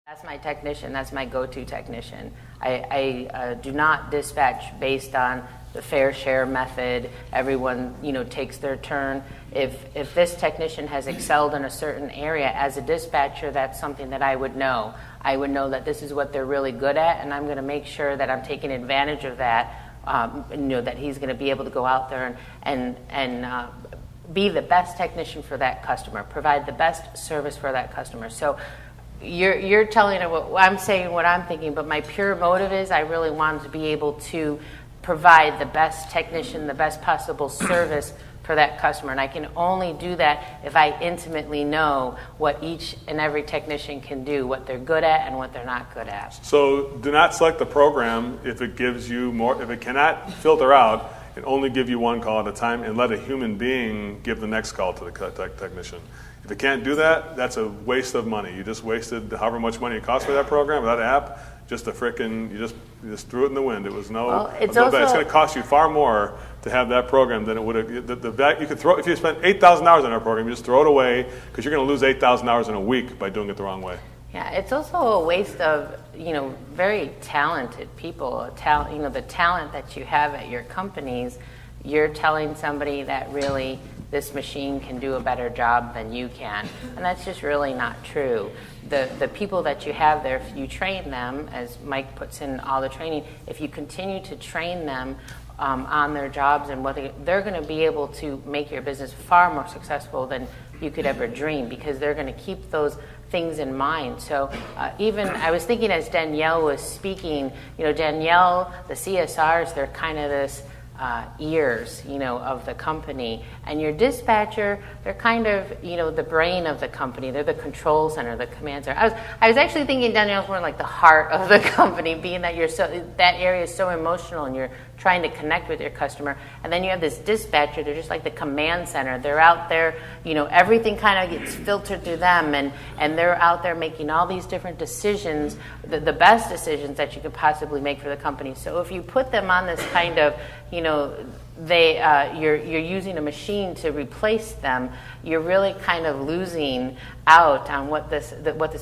That's my technician. That's my go-to technician. I do not dispatch based on the fair share method. Everyone, takes their turn. If this technician has excelled in a certain area, as a dispatcher, that's something that I would know. I would know that this is what they're really good at, and I'm going to make sure that I'm taking advantage of that. That he's going to be able to go out there and be the best technician for that customer, provide the best service for that customer. So you're telling her what I'm saying, what I'm thinking, but my pure motive is I really wanted to be able to provide the best technician, the best possible service for that customer. And I can only do that if I intimately know what each and every technician can do, what they're good at and what they're not good at. So do not select the program if it gives you more, if it cannot filter out and only give you one call at a time, and let a human being give the next call to the technician. If it can't do that, that's a waste of money. You just wasted however much money it cost for that program, that app. Just a frickin', you just threw it in the wind. It was it's going to cost you far more to have that program than it would have. The value you could throw if you spent $8,000 on our program, you just throw it away because you're going to lose $8,000 in a week by doing it the wrong way. Yeah, it's also a waste of very talented people. The talent that you have at your companies. You're telling somebody that really this machine can do a better job than you can. And that's just really not true. The people that you have there, if you train them, as Mike puts in all the training, if you continue to train them on their jobs and what they're going to be able to make your business far more successful than you could ever dream, because they're going to keep those things in mind. So even I was thinking as Danielle was speaking, Danielle, the CSRs, they're kind of this ears, of the company, and your dispatcher, they're kind of, the brain of the company. They're the control center, the command center. I was actually thinking Danielle's more like the heart of the company, being that that area is so emotional and you're trying to connect with your customer. And then you have this dispatcher, they're just like the command center. They're out there, everything kind of gets filtered through them, and they're out there making all these different decisions, the best decisions that you could possibly make for the company. So if you put them on this kind of, you're using a machine to replace them, you're really kind of losing out on what this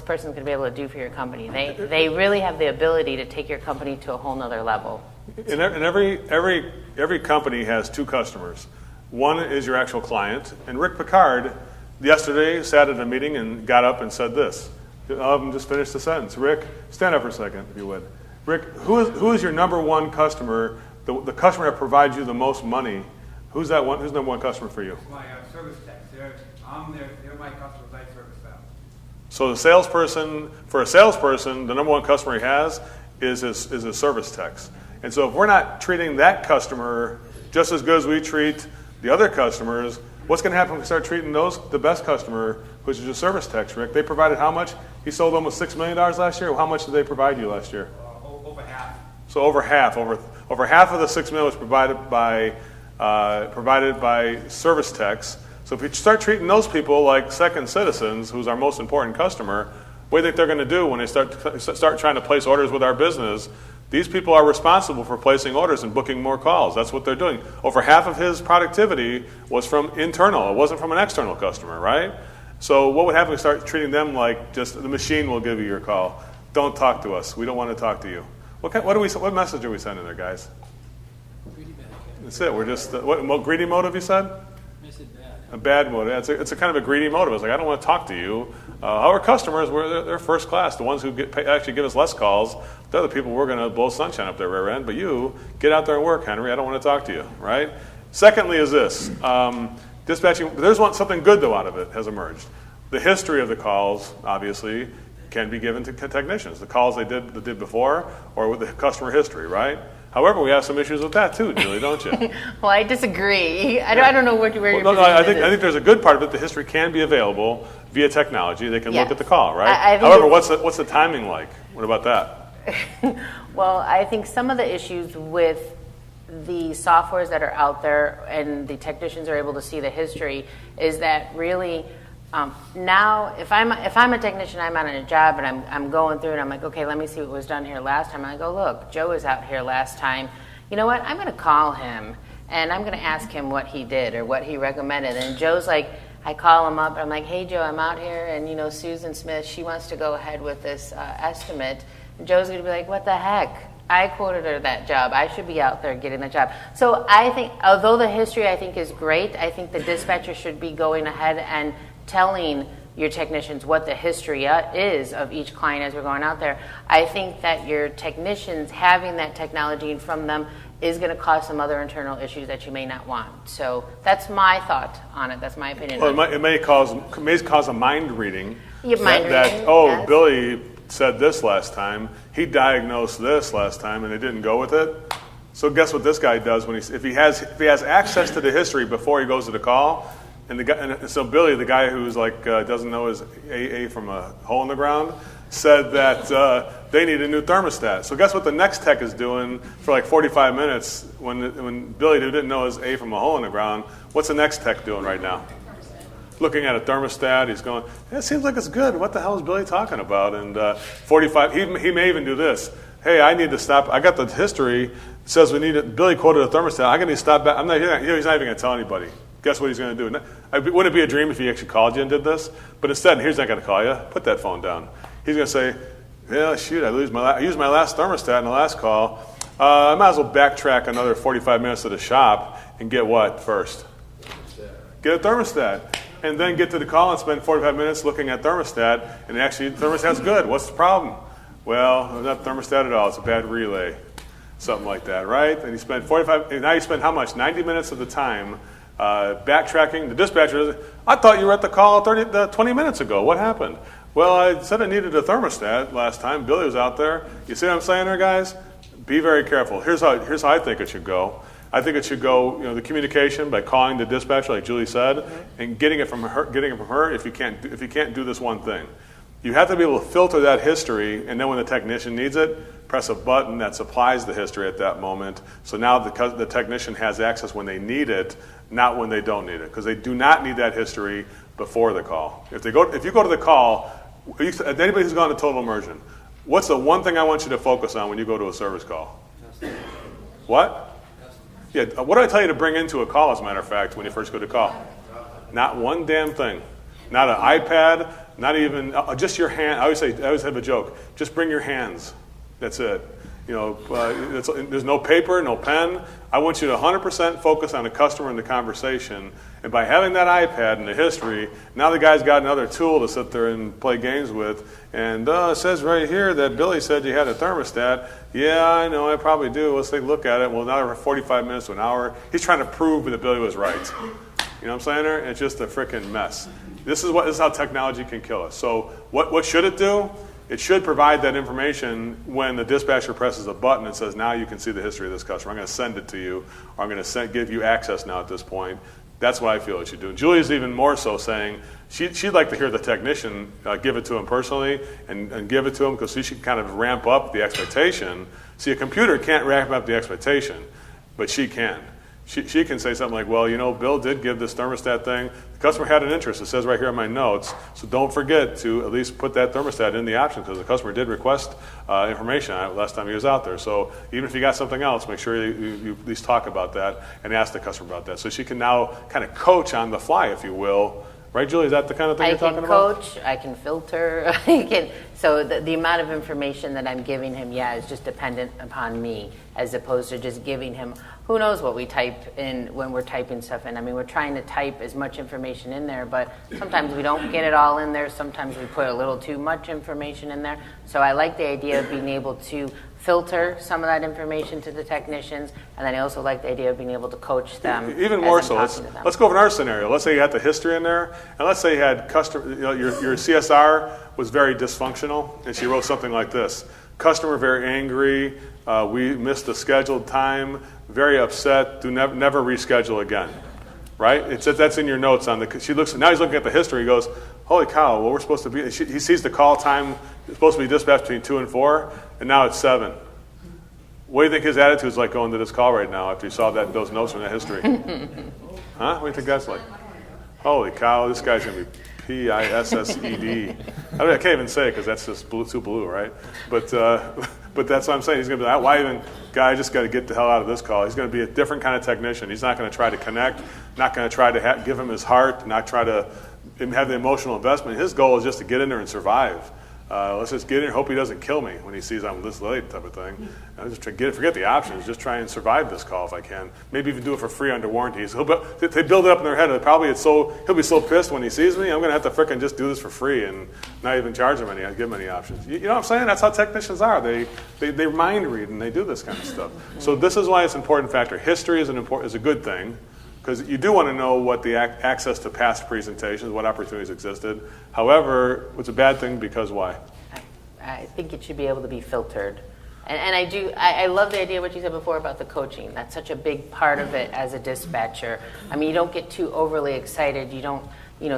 person's going to be able to do for your company. They really have the ability to take your company to a whole nother level. And every company has two customers. One is your actual client, and Rick Picard yesterday sat at a meeting and got up and said this. Just finish the sentence. Rick, stand up for a second, if you would. Rick, who is your number one customer? The customer that provides you the most money, who's that one? Who's number one customer for you? My service techs. They're my customers. I service them. So the salesperson, the number one customer he has is his service techs. And so if we're not treating that customer just as good as we treat the other customers, what's going to happen when we start treating the best customer, which is your service techs, Rick? They provided how much? He sold almost $6 million last year. How much did they provide you last year? Over half. So over half of the $6 million was provided by service techs. So if you start treating those people like second citizens, who's our most important customer, what do you think they're going to do when they start trying to place orders with our business? These people are responsible for placing orders and booking more calls. That's what they're doing. Over half of his productivity was from internal. It wasn't from an external customer, right? So what would happen if we start treating them like just the machine will give you your call? Don't talk to us. We don't want to talk to you. What message are we sending there, guys? Greedy bad. That's it. We're just what greedy motive you said? I said bad. A bad motive. It's a kind of a greedy motive. It's like I don't want to talk to you. Our customers, they're first class. The ones who actually give us less calls, they're the people we're going to blow sunshine up their rear end. But you get out there and work, Henry. I don't want to talk to you, right? Secondly, is this dispatching? There's something good though out of it has emerged. The history of the calls, obviously, can be given to technicians. The calls they did before, or with the customer history, right? However, we have some issues with that too, Julie, don't you? Well, I disagree. I don't know where you're. No, I think there's a good part of it. The history can be available via technology. They can look at the call, right? However, what's the timing like? What about that? Well, I think some of the issues with the softwares that are out there and the technicians are able to see the history is that really. Now, if I'm a technician, I'm on a job and I'm going through and I'm like, okay, let me see what was done here last time. And I go, look, Joe was out here last time. You know what? I'm going to call him and I'm going to ask him what he did or what he recommended. And Joe's like, I call him up and I'm like, hey Joe, I'm out here and Susan Smith, she wants to go ahead with this estimate. And Joe's gonna be like, what the heck? I quoted her that job. I should be out there getting the job. So I think, although the history I think is great, I think the dispatcher should be going ahead and telling your technicians what the history is of each client as we're going out there. I think that your technicians having that technology from them is going to cause some other internal issues that you may not want. So that's my thought on it. That's my opinion. Well, it may cause a mind reading. Yeah, mind reading, yes. Billy Billy said this last time. He diagnosed this last time, and they didn't go with it. So guess what this guy does if he has access to the history before he goes to the call, and so Billy, the guy who's like doesn't know his AA from a hole in the ground, said that they need a new thermostat. So guess what the next tech is doing for like 45 minutes when Billy, who didn't know his A from a hole in the ground, what's the next tech doing right now? Looking at a thermostat, he's going, it seems like it's good. What the hell is Billy talking about? And 45, he may even do this. Hey, I need to stop. I got the history. It says we need it. Billy quoted a thermostat. I'm going to stop back. He's not even going to tell anybody. Guess what he's going to do? Wouldn't it be a dream if he actually called you and did this? But instead, here's not going to call you. Put that phone down. He's going to say, yeah, shoot, I used my last thermostat in the last call. I might as well backtrack another 45 minutes to the shop and get what first? Get a thermostat. And then get to the call and spend 45 minutes looking at thermostat, and actually the thermostat's good. What's the problem? Well, not thermostat at all. It's a bad relay. Something like that, right? And you spend 45, and now you spend how much? 90 minutes of the time backtracking. The dispatcher says, I thought you were at the call 20 minutes ago. What happened? Well, I said I needed a thermostat last time. Billy was out there. You see what I'm saying there, guys? Be very careful. Here's how I think it should go. I think it should go, the communication by calling the dispatcher, like Julie said, and getting it from her. If you can't do this one thing, you have to be able to filter that history, and then when the technician needs it, press a button that supplies the history at that moment. So now the technician has access when they need it, not when they don't need it, because they do not need that history before the call. If you go to the call, anybody who's gone to total immersion, what's the one thing I want you to focus on when you go to a service call? What? Yeah, what do I tell you to bring into a call, as a matter of fact, when you first go to call? Not one damn thing. Not an iPad, not even, just your hand. I always have a joke. Just bring your hands. That's it. There's no paper, no pen. I want you to 100% focus on the customer and the conversation. And by having that iPad and the history, now the guy's got another tool to sit there and play games with. And it says right here that Billy said you had a thermostat. Yeah, I know, I probably do. Let's take a look at it. Well, now we're 45 minutes to an hour. He's trying to prove that Billy was right. You know what I'm saying there? It's just a freaking mess. This is how technology can kill us. So what should it do? It should provide that information when the dispatcher presses a button and says, now you can see the history of this customer. I'm going to send it to you, or I'm going to give you access now at this point. That's what I feel it should do. Julie's even more so saying she'd like to hear the technician give it to him personally and give it to him, because she should kind of ramp up the expectation. See, a computer can't ramp up the expectation, but she can. She can say something like, well, Bill did give this thermostat thing. The customer had an interest. It says right here in my notes. So don't forget to at least put that thermostat in the option, because the customer did request information on it last time he was out there. So even if you got something else, make sure you at least talk about that and ask the customer about that. So she can now kind of coach on the fly, if you will. Right, Julie? Is that the kind of thing you're talking about? I can coach, I can filter, so the amount of information that I'm giving him, is just dependent upon me, as opposed to just giving him, who knows what we type in when we're typing stuff in. I mean, we're trying to type as much information in there, but sometimes we don't get it all in there. Sometimes we put a little too much information in there. So I like the idea of being able to filter some of that information to the technicians, and then I also like the idea of being able to coach them. Even more so, let's go over our scenario. Let's say you had the history in there, and let's say you had your CSR was very dysfunctional, and she wrote something like this: customer very angry, we missed the scheduled time, very upset, never reschedule again. Right? That's in your notes on the. Now he's looking at the history. He goes, "Holy cow! Well, we're supposed to be." He sees the call time supposed to be dispatched between 2 and 4, and now it's 7. What do you think his attitude is like going to this call right now after he saw those notes from that history? Huh? What do you think that's like? Holy cow! This guy's gonna be PISSED. I can't even say it because that's just too blue, right? But that's what I'm saying. He's going to be like, why even, guy, I just got to get the hell out of this call. He's going to be a different kind of technician. He's not going to try to connect. not going to try to give him his heart, not try to have the emotional investment. His goal is just to get in there and survive. Let's just get in there, hope he doesn't kill me when he sees I'm this late, type of thing. Just forget the options. Just try and survive this call if I can. Maybe even do it for free under warranty. So they build it up in their head. He'll be so pissed when he sees me. I'm going to have to frickin' just do this for free and not even charge him give him any options. You know what I'm saying? That's how technicians are. They mind read and they do this kind of stuff. So this is why it's an important factor. History is a good thing, because you do want to know what the access to past presentations, what opportunities existed. However, it's a bad thing because why? I think it should be able to be filtered. And I love the idea of what you said before about the coaching. That's such a big part of it as a dispatcher. I mean, you don't get too overly excited. You don't,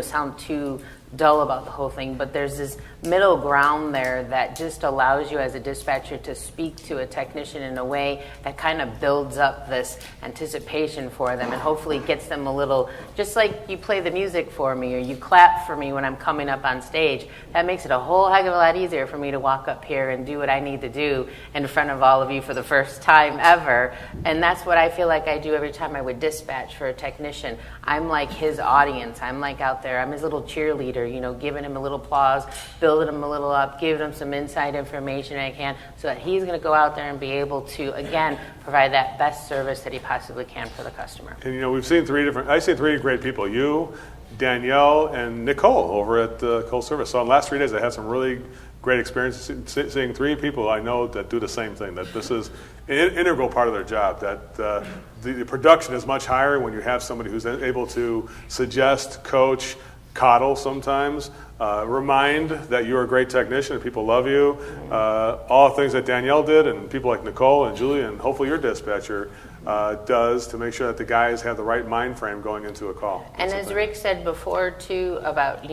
sound too dull about the whole thing, but there's this middle ground there that just allows you as a dispatcher to speak to a technician in a way that kind of builds up this anticipation for them and hopefully gets them a little, just like you play the music for me or you clap for me when I'm coming up on stage. That makes it a whole heck of a lot easier for me to walk up here and do what I need to do in front of all of you for the first time ever. And that's what I feel like I do every time I would dispatch for a technician. I'm like his audience. I'm like out there. I'm his little cheerleader, giving him a little applause, building him a little up, giving him some inside information I can so that he's going to go out there and be able to, again, provide that best service that he possibly can for the customer. And, we've seen I've seen three great people. You, Danielle, and Nicole over at Cole Service. So in the last 3 days, I had some really great experiences seeing three people I know that do the same thing, that this is an integral part of their job, that the production is much higher when you have somebody who's able to suggest, coach, coddle sometimes, remind that you're a great technician and people love you. All the things that Danielle did and people like Nicole and Julie and hopefully your dispatcher does to make sure that the guys have the right mind frame going into a call. And as Rick said before too about,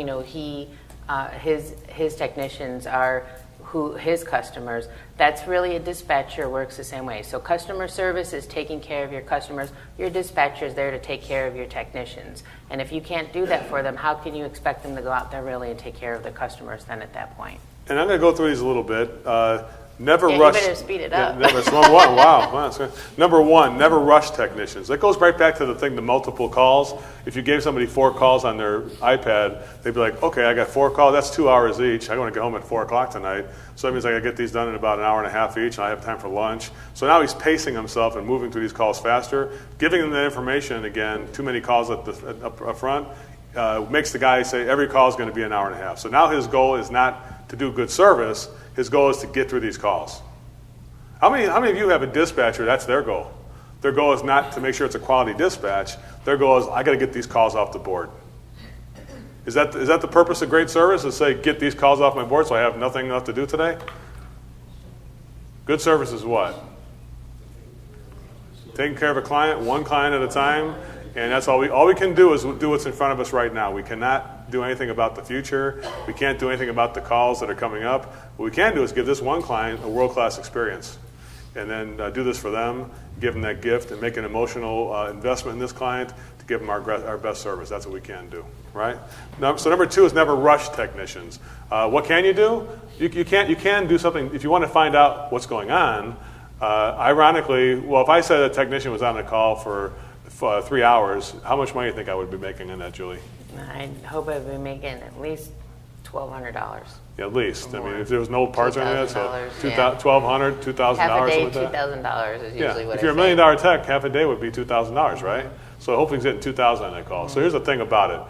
his technicians are his customers. That's really a dispatcher works the same way. So customer service is taking care of your customers. Your dispatcher is there to take care of your technicians. And if you can't do that for them, how can you expect them to go out there really and take care of the customers then at that point? And I'm going to go through these a little bit. Never Yeah, rush. you better speed it up. Wow. Number one, never rush technicians. That goes right back to the multiple calls. If you gave somebody 4 calls on their iPad, they'd be like, okay, I got 4 calls. That's 2 hours each. I want to get home at 4 o'clock tonight. So that means I got to get these done in about an hour and a half each, and I have time for lunch. So now he's pacing himself and moving through these calls faster. Giving them that information, again, too many calls up front, makes the guy say every call is going to be an hour and a half. So now his goal is not to do good service. His goal is to get through these calls. How many of you have a dispatcher? That's their goal. Their goal is not to make sure it's a quality dispatch. Their goal is, I got to get these calls off the board. Is that the purpose of great service? Is say, get these calls off my board so I have nothing left to do today? Good service is what? Taking care of a client, one client at a time, and that's all we can do is do what's in front of us right now. We cannot do anything about the future. We can't do anything about the calls that are coming up. What we can do is give this one client a world-class experience, and then do this for them, give them that gift, and make an emotional investment in this client to give them our best service. That's what we can do, right? So number 2 is never rush technicians. What can you do? You can do something if you want to find out what's going on. Ironically, if I said a technician was on a call for 3 hours, how much money do you think I would be making in that, Julie? I hope I'd be making at least $1,200. Yeah, at least. I More. mean, if there was no parts or anything, so $2,000, $1,200, $2,000. Half a day, like that. $2,000 is usually what If I you're a $1 say. million tech, half a day would be $2,000, right? So hopefully he's getting $2,000 on that call. So here's the thing about it: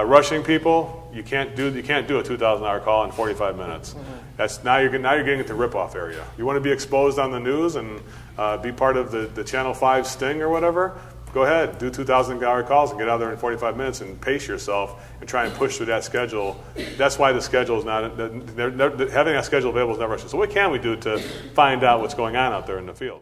rushing people, you can't do a $2,000 call in 45 minutes. That's now you're getting into rip-off area. You want to be exposed on the news and be part of the Channel 5 sting or whatever. Go ahead, do $2,000 calls and get out there in 45 minutes and pace yourself and try and push through that schedule. That's why the schedule is not, having that schedule available is never. So what can we do to find out what's going on out there in the field?